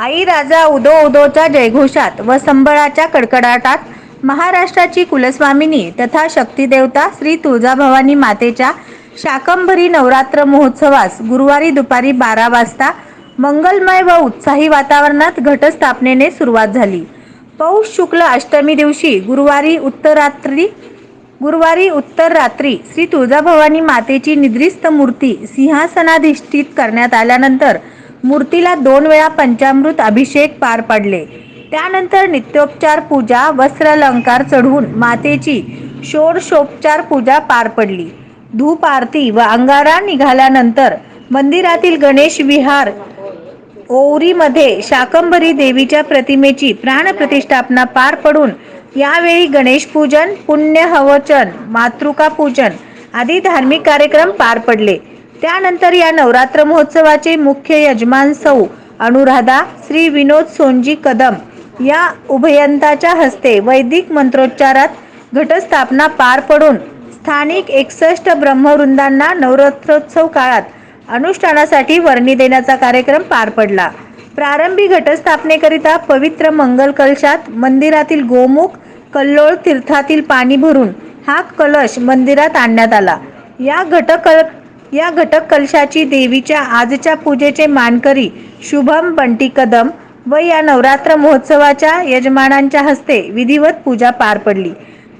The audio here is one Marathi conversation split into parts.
आई राजा उदो उदोच्या जयघोषात व संबळाच्या कडकडाटात महाराष्ट्राची कुलस्वामिनी तथा शक्तिदेवता श्री तुळजाभवानी मातेच्या शाकंभरी नवरात्र महोत्सवास गुरुवारी दुपारी 12 वाजता मंगलमय व उत्साही वातावरणात घटस्थापनेने सुरुवात झाली। पौष शुक्ल अष्टमी दिवशी गुरुवारी उत्तर रात्री श्री तुळजाभवानी मातेची निद्रिस्त मूर्ती सिंहासनाधिष्ठित करण्यात आल्यानंतर मूर्तीला 2 वेळा पंचामृत अभिषेक पार पडले। त्यानंतर नित्योपचार पूजा, वस्त्र अलंकार चढवून मातेची षोडशोपचार पूजा पार पडली। धूप आरती व अंगारा निघाल्यानंतर मंदिरातील गणेश विहार ओवरीमध्ये शाकंभरी देवीच्या प्रतिमेची प्राणप्रतिष्ठापना पार पडून यावेळी गणेश पूजन, पुण्यहवचन, मातृका पूजन आदी धार्मिक कार्यक्रम पार पडले। त्यानंतर या नवरात्र महोत्सवाचे मुख्य यजमान सौ अनुराधा श्री विनोद सोनजी कदम या उभयंताच्या हस्ते वैदिक मंत्रोच्चारात घटस्थापना पार पडून स्थानिक 61 ब्रह्मवृंदांना नवरात्रोत्सव काळात अनुष्ठानासाठी वर्णी देण्याचा कार्यक्रम पार पडला। प्रारंभी घटस्थापनेकरिता पवित्र मंगल कलशात मंदिरातील गोमुख कल्लोळ तीर्थातील पाणी भरून हा कलश मंदिरात आणण्यात आला। या घटक कलशाची देवीच्या आजच्या पूजेचे मानकरी शुभम बंटी कदम व या नवरात्र महोत्सवाच्या यजमानांच्या हस्ते विधिवत पूजा पार पडली।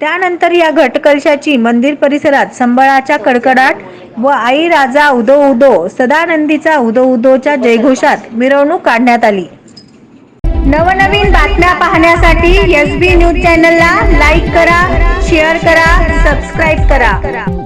त्यानंतर या घटकलशाची मंदिर परिसरात संबळाच्या कडकडाट व आई राजा उदो उदो सदानंदीचा उदो उदोच्या जयघोषात मिरवणूक काढण्यात आली। नवनवीन बातम्या पाहण्यासाठी SB न्यूज चॅनलला लाईक करा, शेअर करा, सबस्क्राईब करा।